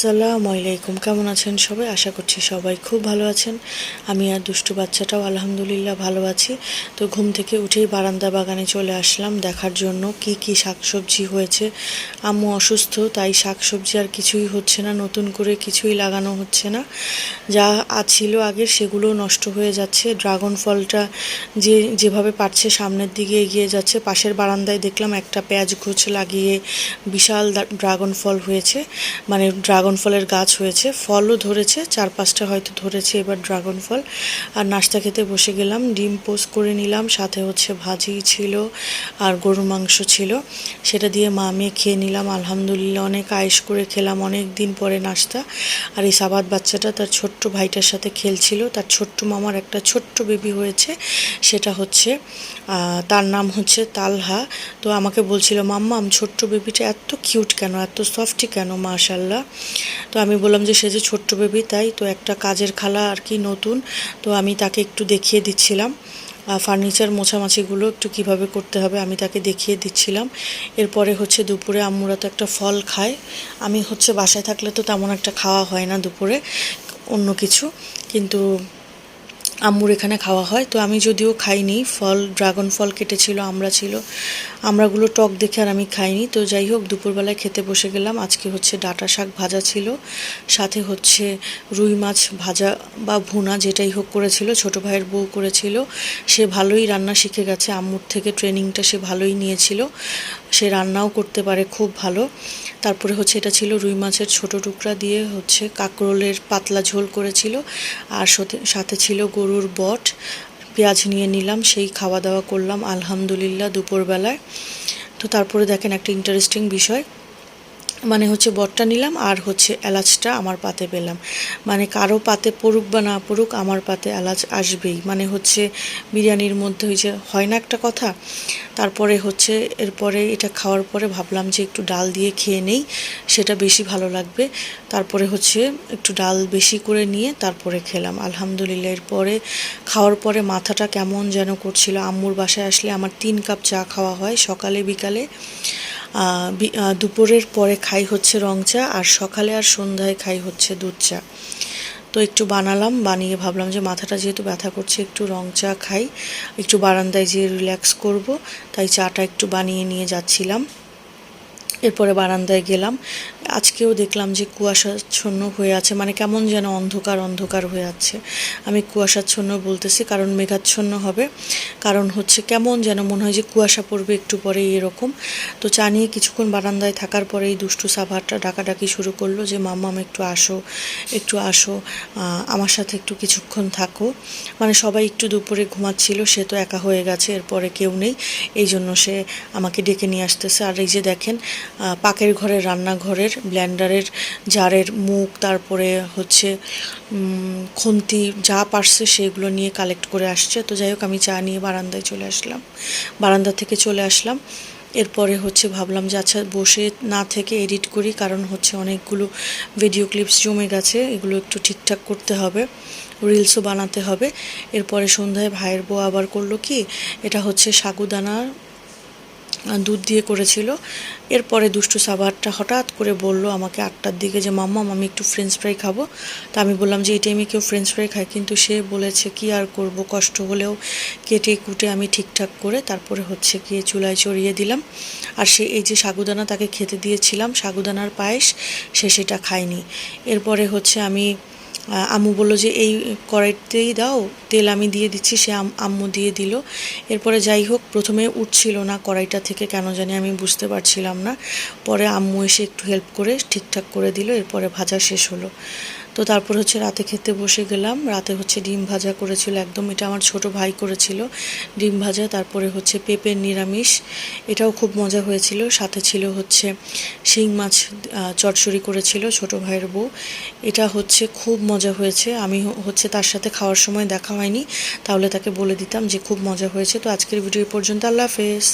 আসসালামু আলাইকুম, কেমন আছেন সবাই? আশা করছি সবাই খুব ভালো আছেন। আমি আর দুষ্টু বাচ্চাটাও আলহামদুলিল্লাহ ভালো আছি। তো ঘুম থেকে উঠেই বারান্দা বাগানে চলে আসলাম দেখার জন্য কি কি শাকসবজি হয়েছে। আম্মু অসুস্থ, তাই শাকসবজি আর কিছুই হচ্ছে না, নতুন করে কিছুই লাগানো হচ্ছে না। যা ছিল আগের সেগুলো নষ্ট হয়ে যাচ্ছে। ড্রাগন ফলটা যেভাবে পারছে সামনের দিকে এগিয়ে যাচ্ছে। পাশের বারান্দায় দেখলাম একটা পেঁয়াজ গোছ লাগিয়ে বিশাল ড্রাগন ফল হয়েছে, মানে ড্রাগন ফলের গাছ হয়েছে, ফলও ধরেছে, 4-5টা হয়তো ধরেছে এবার ড্রাগন ফল। আর নাস্তা খেতে বসে গেলাম, ডিম পোস্ট করে নিলাম, সাথে হচ্ছে ভাজি ছিল আর গরুর মাংস ছিল, সেটা দিয়ে মা মেয়ে খেয়ে নিলাম। আলহামদুলিল্লাহ অনেক আয়েশ করে খেলাম, অনেক দিন পরে নাস্তা। আর এই সাবাত বাচ্চাটা তার ছোট্ট ভাইটার সাথে খেলছিল, তার ছোট্ট মামার একটা ছোট্ট বেবি হয়েছে, সেটা হচ্ছে তার নাম হচ্ছে তালহা। তো আমাকে বলছিল, মাম্মা ছোট্ট বেবিটা এত কিউট কেন, এত সফটি কেন, মাশাল্লাহ। তো আমি বললাম যে সে যে ছোট্ট বেবি তাই, তো একটা কাজের খালা আর কি নতুন, তো আমি তাকে একটু দেখিয়ে দিচ্ছিলাম ফার্নিচার মোছামাছিগুলো একটু কিভাবে করতে হবে, আমি তাকে দেখিয়ে দিচ্ছিলাম। এরপরে হচ্ছে দুপুরে আম্মুরা তো একটা ফল খায়, আমি হচ্ছে বাসায় থাকলে তো তেমন একটা খাওয়া হয় না দুপুরে অন্য কিছু, কিন্তু আম্মুর এখানে খাওয়া হয়। তো আমি যদিও খাইনি ফল, ড্রাগন ফল কেটেছিল, আমরা ছিল, আমরাগুলো টক দেখে আর আমি খাইনি। তো যাই হোক, দুপুরবেলায় খেতে বসে গেলাম। আজকে হচ্ছে ডাঁটা শাক ভাজা ছিল, সাথে হচ্ছে রুই মাছ ভাজা বা ভুনা যেটাই হোক করেছিল, ছোটো ভাইয়ের বউ করেছিল। সে ভালোই রান্না শিখে গেছে, আম্মুর থেকে ট্রেনিংটা সে ভালোই নিয়েছিল, সে রান্নাও করতে পারে খুব ভালো। তারপরে হচ্ছে এটা ছিল রুই মাছের ছোটো টুকরা দিয়ে হচ্ছে কাঁকরোলের পাতলা ঝোল করেছিল, আর সাথে ছিল গরুর বট, পেঁয়াজ নিয়ে নিলাম, সেই খাওয়া দাওয়া করলাম আলহামদুলিল্লাহ দুপুরবেলায়। তো তারপরে দেখেন একটা ইন্টারেস্টিং বিষয়, মানে হচ্ছে বটটা নিলাম আর হচ্ছে এলাচটা আমার পাতে পেলাম, মানে কারো পাতে পড়ুক বা না পড়ুক আমার পাতে এলাচ আসবেই, মানে হচ্ছে বিরিয়ানির মধ্যে ওই যে হয় না একটা কথা। তারপরে হচ্ছে এরপরে এটা খাওয়ার পরে ভাবলাম যে একটু ডাল দিয়ে খেয়ে নেই, সেটা বেশি ভালো লাগবে। তারপরে হচ্ছে একটু ডাল বেশি করে নিয়ে তারপরে খেলাম আলহামদুলিল্লাহ। এরপরে খাওয়ার পরে মাথাটা কেমন যেন করছিল। আম্মুর বাসায় আসলে আমার 3 কাপ চা খাওয়া হয়, সকালে বিকালে। দুপুরের পরে খাই হচ্ছে রং চা, আর সকালে আর সন্ধ্যায় খাই হচ্ছে দুধ চা। তো একটু বানালাম, বানিয়ে ভাবলাম যে মাথাটা যেহেতু ব্যথা করছে একটু রং চা খাই, একটু বারান্দায় যেয়ে রিল্যাক্স করব, তাই চাটা একটু বানিয়ে নিয়ে যাচ্ছিলাম। এরপরে বারান্দায় গেলাম, আজকেও দেখলাম যে কুয়াশাচ্ছন্ন হয়ে আছে, মানে কেমন যেন অন্ধকার অন্ধকার হয়ে আছে। আমি কুয়াশাচ্ছন্ন বলতেছি কারণ মেঘাচ্ছন্ন হবে, কারণ হচ্ছে কেমন যেন মনে হয় যে কুয়াশা পড়বে একটু পরে এরকম। তো চা নিয়ে কিছুক্ষণ বারান্দায় থাকার পরে এই দুষ্টু সাভারটা ডাকাডাকি শুরু করলো যে মাম্মাম একটু আসো, একটু আসো, আমার সাথে একটু কিছুক্ষণ থাকো। মানে সবাই একটু দুপুরে ঘুমাচ্ছিল, সে তো একা হয়ে গেছে, এরপরে কেউ নেই, এই জন্য সে আমাকে ডেকে নিয়ে আসতেছে। আর এই যে দেখেন পাকের ঘরের রান্নাঘরের ব্লেন্ডারের জারের মুখ, তারপরে হচ্ছে খুন্তি যা পারছে সেগুলো নিয়ে কালেক্ট করে আসছে। তো যাই হোক, আমি চা নিয়ে বারান্দায় চলে আসলাম, বারান্দা থেকে চলে আসলাম। এরপরে হচ্ছে ভাবলাম যে আচ্ছা বসে না থেকে এডিট করি, কারণ হচ্ছে অনেকগুলো ভিডিও ক্লিপস জমে গেছে, এগুলো একটু ঠিকঠাক করতে হবে, রিলসও বানাতে হবে। এরপরে সন্ধ্যায় ভাইয়ের বউ আবার করলো কি, এটা হচ্ছে সাগুদানা দুধ দিয়ে করেছিল। এরপরে দুষ্টু সাভারটা হঠাৎ করে বলল আমাকে 8টার দিকে যে মাম্মাম আমি একটু ফ্রেঞ্চ ফ্রাই খাবো। তা আমি বললাম যে এই টাইমে কেউ ফ্রেঞ্চ ফ্রাই খায়, কিন্তু সে বলেছে কি আর করব, কষ্ট হলেও কেটে কুটে আমি ঠিকঠাক করে তারপরে হচ্ছে গিয়ে চুলায় চড়িয়ে দিলাম। আর সে এই যে সাগুদানা তাকে খেতে দিয়েছিলাম, সাগুদানার পায়েস, সে সেটা খায়নি। এরপরে হচ্ছে আমি আম্মু বললো যে এই কড়াইতেই দাও, তেল আমি দিয়ে দিচ্ছি, সে আম্মু দিয়ে দিল। এরপরে যাই হোক, প্রথমে উঠছিল না কড়াইটা থেকে, কেন জানি আমি বুঝতে পারছিলাম না, পরে আম্মু এসে একটু হেল্প করে ঠিকঠাক করে দিল, এরপরে ভাজা শেষ হলো। তো তারপর হচ্ছে রাতে খেতে বসে গেলাম, রাতে হচ্ছে ডিম ভাজা করেছিল, একদম এটা আমার ছোট ভাই করেছিল ডিম ভাজা। তারপরে হচ্ছে পেঁপের নিরামিষ, এটাও খুব মজা হয়েছিল। সাথে ছিল হচ্ছে শিং মাছ চচ্চড়ি করেছিল ছোট ভাইয়ের বউ, এটা হচ্ছে খুব মজা হয়েছে। আমি হচ্ছে তার সাথে খাওয়ার সময় দেখা হয়নি, তাহলে তাকে বলে দিতাম যে খুব মজা হয়েছে। তো আজকের ভিডিও পর্যন্ত, আল্লাহ হাফেজ।